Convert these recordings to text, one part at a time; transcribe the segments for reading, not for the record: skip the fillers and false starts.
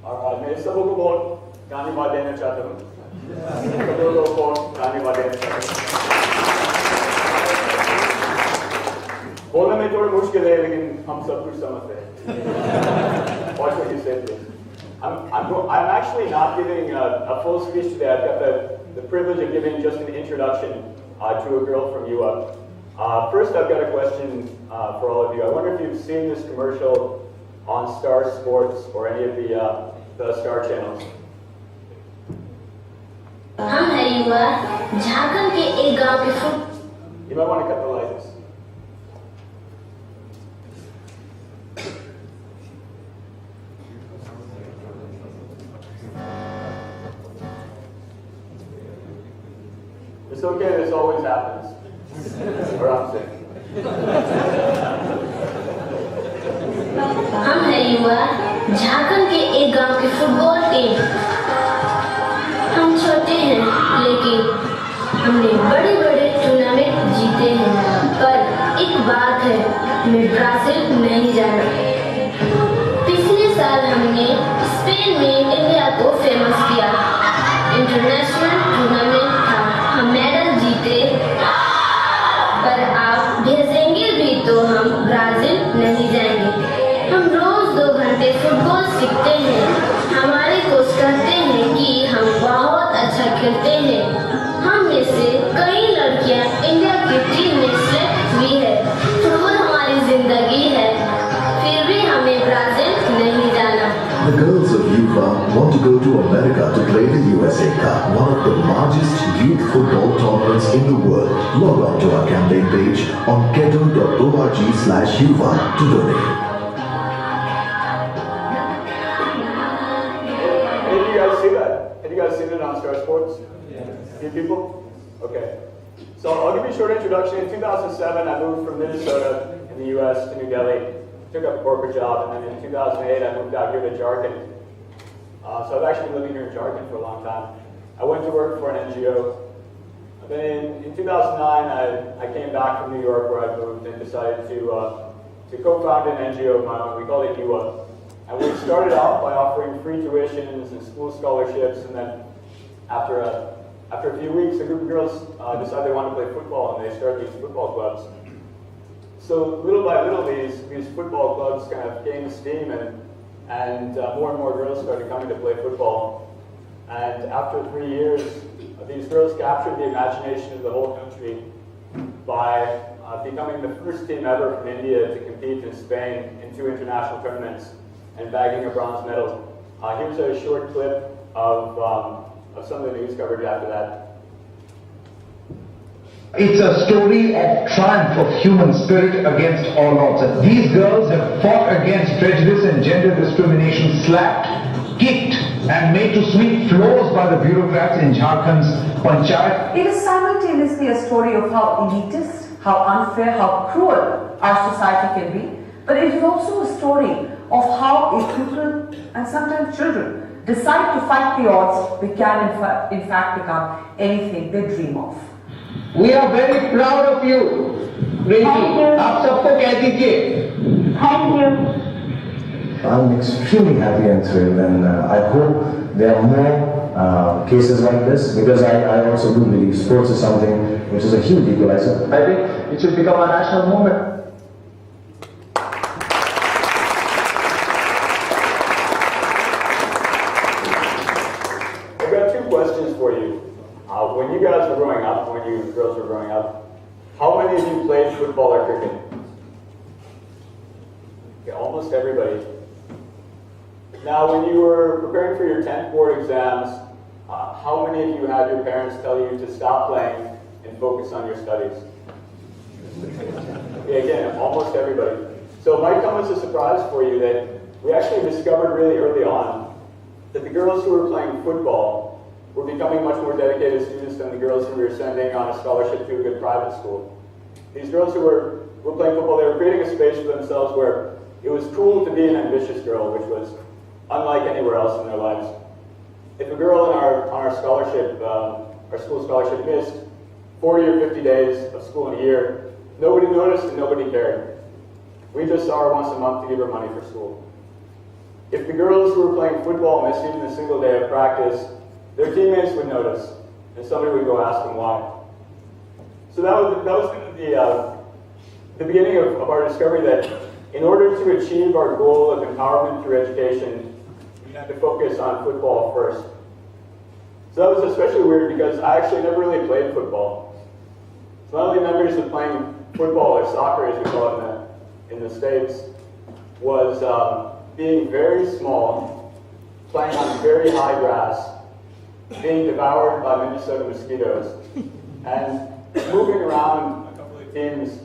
और मैं सब लोगों को धन्यवाद देना चाहता हूँ। सब लोगों को धन्यवाद देना चाहता हूँ। बोलने में थोड़ा मुश्किल है, लेकिन हम सब कुछ समझते हैं। Watch what you say, please. I'm actually not giving a full speech today. I've got the privilege of giving just an introduction to a girl from Yuwa. First, I've got a question for all of you. I wonder if you've seen this commercial on Star Sports or any of the Star channels. हम हैं युवा, झारखंड के एक गांव के You might want to cut the lights. It's okay, this always happens. Or I'm sick. हम हैं युवा, झारखंड के एक गांव की फुटबॉल टीम। हम छोटे हैं, लेकिन हमने बड़े-बड़े टूर्नामेंट जीते हैं। पर एक बात है, मैं ब्राजील नहीं जाना। पिछले साल हमने स्पेन में इंडिया को फेमस किया। इंटरनेशनल टूर्नामेंट था, हम मेडल जीते। पर आप भेजेंगे भी तो हम ब्राजील नहीं जाएंगे। हम रोज 2 घंटे फुटबॉल सीखते हैं। हमारे कोच कहते हैं कि हम बहुत अच्छा खेलते हैं। हम में से कई लड़कियां इंडिया की टीम में सिलेक्ट हुई है। फुटबॉल हमारी जिंदगी है, फिर भी हमें ब्राजील नहीं जाना। The girls of Yuwa want to go to America to play the USA Cup, one of the largest youth football tournaments in the world. Log on to our campaign page on keto.org/Yuwa to donate. Did you guys see that? Have you guys seen it on Star Sports? Yeah. Few people? Okay. So I'll give you a short introduction. In 2007, I moved from Minnesota in the U.S. to New Delhi. Took up a corporate job, and then in 2008, I moved out here to Jharkhand. So I've actually been living here in Jharkhand for a long time. I went to work for an NGO. And then in 2009, I came back from New York, where I moved, and decided to co-found an NGO of my own. We called it Yuwa. And we started off by offering free tuitions and school scholarships, and then after a few weeks, a group of girls decided they wanted to play football, and they started these football clubs. So little by little, these football clubs kind of gained steam, and more girls started coming to play football. And after 3 years, these girls captured the imagination of the whole country by becoming the first team ever from India to compete in Spain in 2 international tournaments and bagging a bronze medal. Here's a short clip of some of the news coverage after that. It's a story of triumph of human spirit against all odds. These girls have fought against prejudice and gender discrimination, slapped, kicked, and made to sweep floors by the bureaucrats in Jharkhand's Panchayat. It is simultaneously a story of how elitist, how unfair, how cruel our society can be, but it is also a story of how if people and sometimes children decide to fight the odds, we can in fact become anything they dream of. We are very proud of you. Thank you. आप सबको कह दीजिए. Thank you. I'm extremely happy and thrilled, and I hope there are more cases like this, because I also do believe sports is something which is a huge equalizer. I think it should become a national movement. I've got 2 questions for you. When you guys were growing up, when you girls were growing up, how many of you played football or cricket? Okay, almost everybody. Now, when you were preparing for your 10th board exams, how many of you had your parents tell you to stop playing and focus on your studies? Okay, again, almost everybody. So it might come as a surprise for you that we actually discovered really early on that the girls who were playing football were becoming much more dedicated students than the girls who we were sending on a scholarship to a good private school. These girls who were playing football, they were creating a space for themselves where it was cool to be an ambitious girl, which was unlike anywhere else in their lives. If a girl on our scholarship, our school scholarship missed 40 or 50 days of school in a year, nobody noticed and nobody cared. We just saw her once a month to give her money for school. if the girls who were playing football missed even a single day of practice, their teammates would notice, and somebody would go ask them why. So that was kind of the beginning of our discovery that in order to achieve our goal of empowerment through education, we had to focus on football first. So that was especially weird because I actually never really played football. So my only memories of playing football, or soccer as we call it in the States, was being very small, playing on very high grass, being devoured by Minnesota mosquitoes, and moving around a couple of teams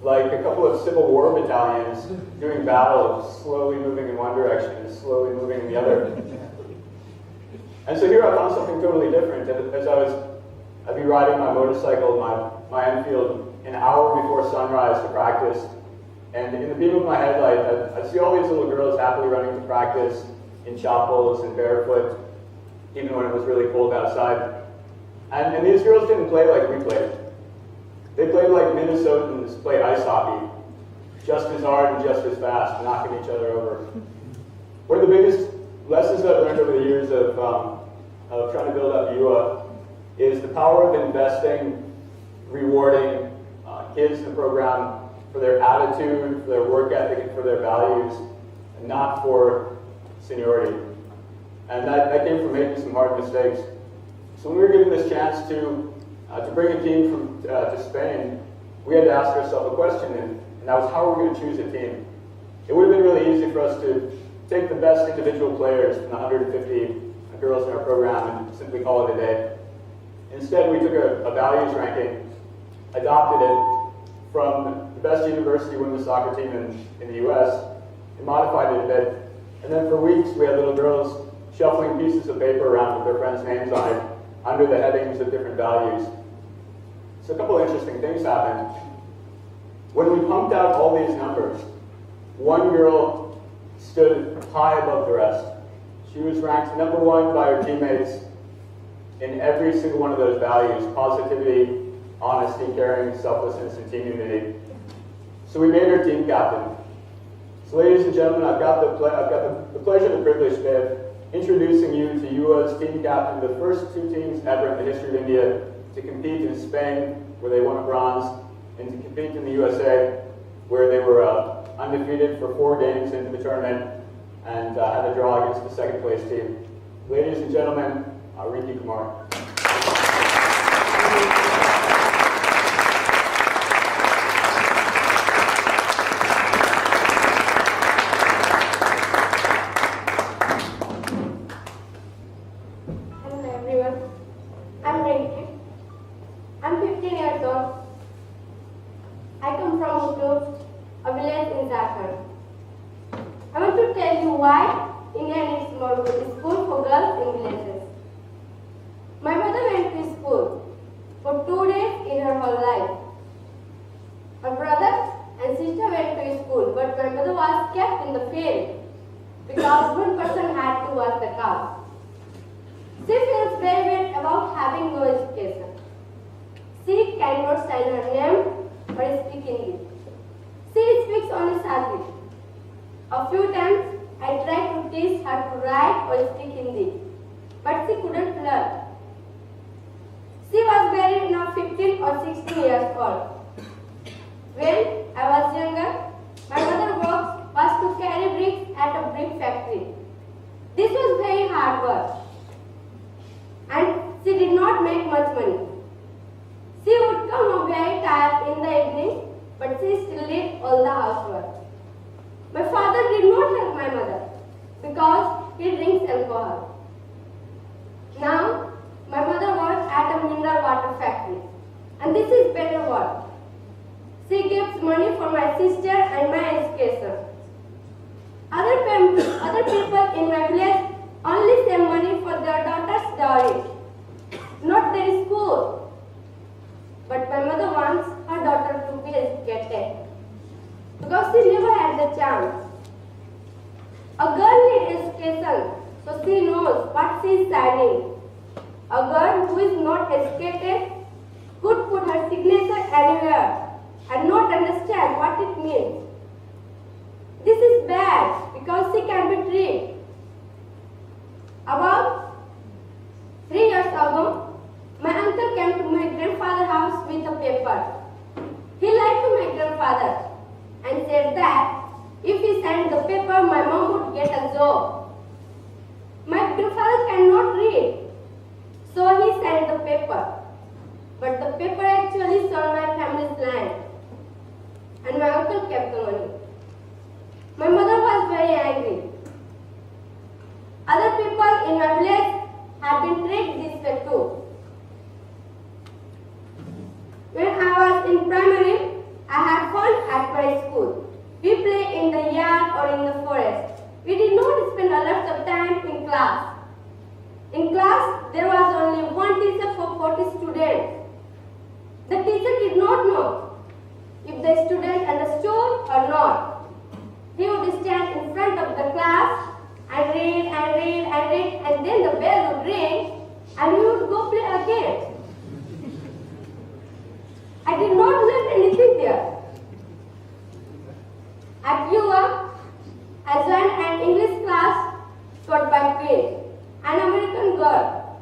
like a couple of Civil War battalions doing battle, slowly moving in one direction and slowly moving in the other. And so here I found something totally different. As I'd be riding my motorcycle, my Enfield, an hour before sunrise to practice, and in the beam of my headlight, I'd see all these little girls happily running to practice in chappals and barefoot, even when it was really cold outside. And these girls didn't play like we played. They played like Minnesotans play ice hockey, just as hard and just as fast, knocking each other over. One of the biggest lessons that I've learned over the years of trying to build up Yuwa is the power of investing, rewarding kids in the program for their attitude, for their work ethic, and for their values, and not for seniority. And that came from making some hard mistakes. So when we were given this chance to bring a team to Spain, we had to ask ourselves a question, and that was how are we going to choose a team? It would have been really easy for us to take the best individual players from the 150 girls in our program and simply call it a day. Instead, we took a values ranking, adopted it from the best university women's soccer team in the US, and modified it a bit. And then for weeks, we had little girls shuffling pieces of paper around with their friends' names on it under the headings of different values. So a couple of interesting things happened. When we pumped out all these numbers, one girl stood high above the rest. She was ranked #1 by her teammates in every single one of those values: positivity, honesty, caring, selflessness, and team unity. So we made her team captain. So ladies and gentlemen, I've got the pleasure and the privilege of introducing you to Yuwa's team captain, the first 2 teams ever in the history of India to compete in Spain, where they won a bronze, and to compete in the USA, where they were undefeated for 4 games into the tournament and had a draw against the second place team. Ladies and gentlemen, Ricky Kumar. Hello everyone, I'm Rinki. I'm 15 years old. I come from Uttur, a village in Jharkhand. I want to tell you why India needs more school for girls in villages. My mother went to school for 2 days in her whole life. My brother and sister went to school, but my mother was kept in the field because one person had to wash the cows. She feels very bad about having no education. She cannot sign her name or speak English. She speaks only Sanskrit. A few times I tried to teach her to write or speak Hindi, but she couldn't learn. She was very now 15 or 16 years old. When I was younger, my mother work was to carry bricks at a brick factory. This was very hard work, and she did not make much money. She would come home very tired in the evening, but she still did all the housework. My father did not help my mother because he drinks alcohol. Now, my mother works at a mineral water factory, and this is better work. She gives money for my sister and my education. Other people in my village only save money for their daughter's dowry, not their school. But my mother wants her daughter to be educated because she never had the chance. A girl needs education so she knows what she is signing. A girl who is not educated could put her signature anywhere and not understand what it means. This is bad. sad because she can be treated. About 3 years ago, my uncle came to my grandfather's house with a paper. He lied to my grandfather and said that if he signed the paper, my mom would get a job. My grandfather cannot read, so he signed the paper. But the paper actually sold my family's land, and my uncle kept the money. My mother was very angry. Other people in my village had been treated this way too. When I was in primary, I had fun at my school. We played in the yard or in the forest. We did not spend a lot of time in class. In class, there was only one teacher for 40 students. The teacher did not know if the student understood or not. He would stand in front of the class and read and read and read, and then the bell would ring and we would go play again. I did not learn anything there. At Yuwa, I joined an English class taught by Queen, an American girl.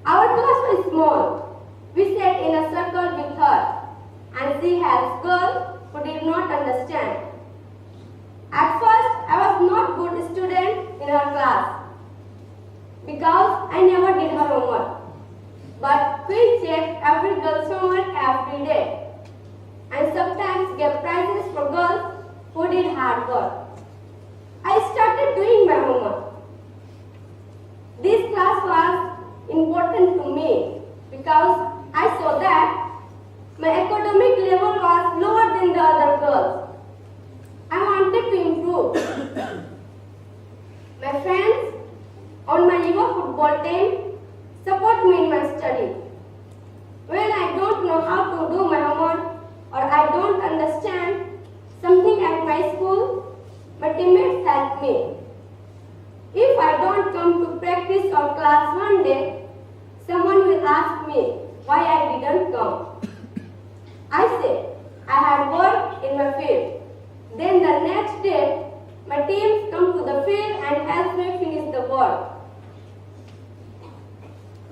Our class was small. We sat in a circle with her, and she helped girls who did not understand. At first, I was not good student in her class because I never did her homework. But Queen checked every girl's homework every day and sometimes gave prizes for girls who did hard work. I started doing my homework. This class was important to me because I saw that my academic level was lower than the other girls. I wanted to improve. My friends on my Yuwa football team support me in my study. When I don't know how to do my homework or I don't understand something at my school, my teammates help me. If I don't come to practice or class one day, someone will ask me why I didn't come. I say I had work in my field. Then the next day, my teams come to the field and help me finish the work.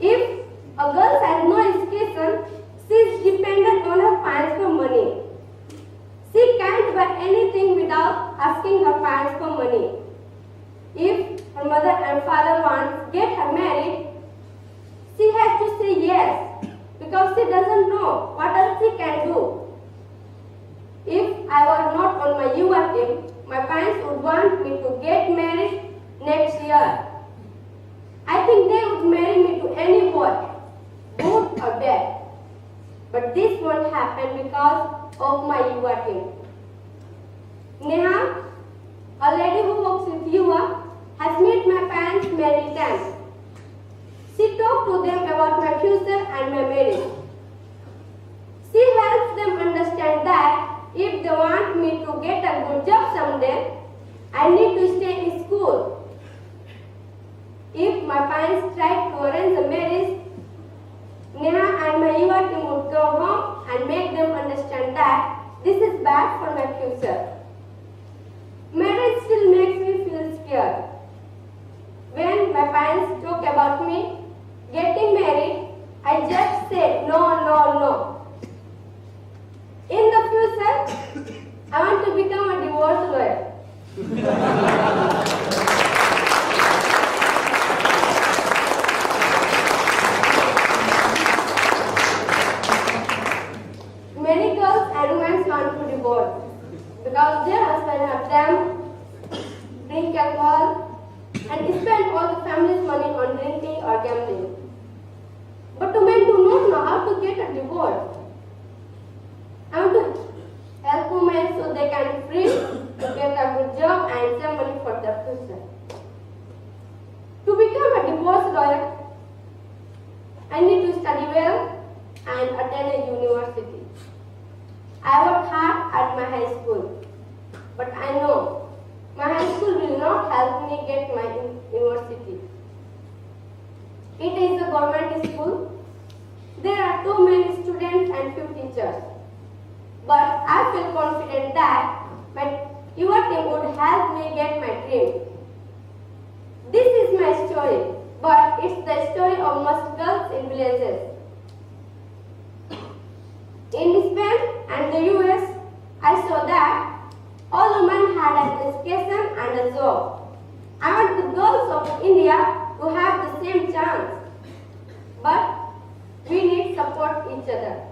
If a girl has no education, she is dependent on her parents for money. She can't buy anything without asking her parents for money. If her mother and father want to get her married, she has to say yes because she doesn't know what else she can do. If I were not on my Yuwa team, my parents would want me to get married next year. I think they would marry me to any boy, good or bad. But this won't happen because of my Yuwa team. Neha, a lady who works with Yuwa, has met my parents many times. She talked to them about my future and my marriage. She helps them understand that if they want me to get a good job someday, I need to stay in school. If my parents tried to arrange a marriage, Neha and my Yuwa team would go home and make them understand that this is bad for my future. Marriage still makes me feel scared. When my parents talk about me getting married, I just say no, no, no. In the future, I want to become a divorce lawyer. Many girls and women want to divorce because their husband have them drink alcohol and spend all the family's money on drinking or gambling. But women do not know how to get a divorce. I want to help women so they can be free to get a good job and save money for their future. To become a divorce lawyer, I need to study well and attend a university. I worked hard at my high school, but I know my high school will not help me get my university. It is a government school. There are too many students and few teachers. But I feel confident that my Yuwa team would help me get my dream. This is my story, but it's the story of most girls in villages. In Spain and the US, I saw that all women had an education and a job. I want the girls of India to have the same chance. But we need support each other.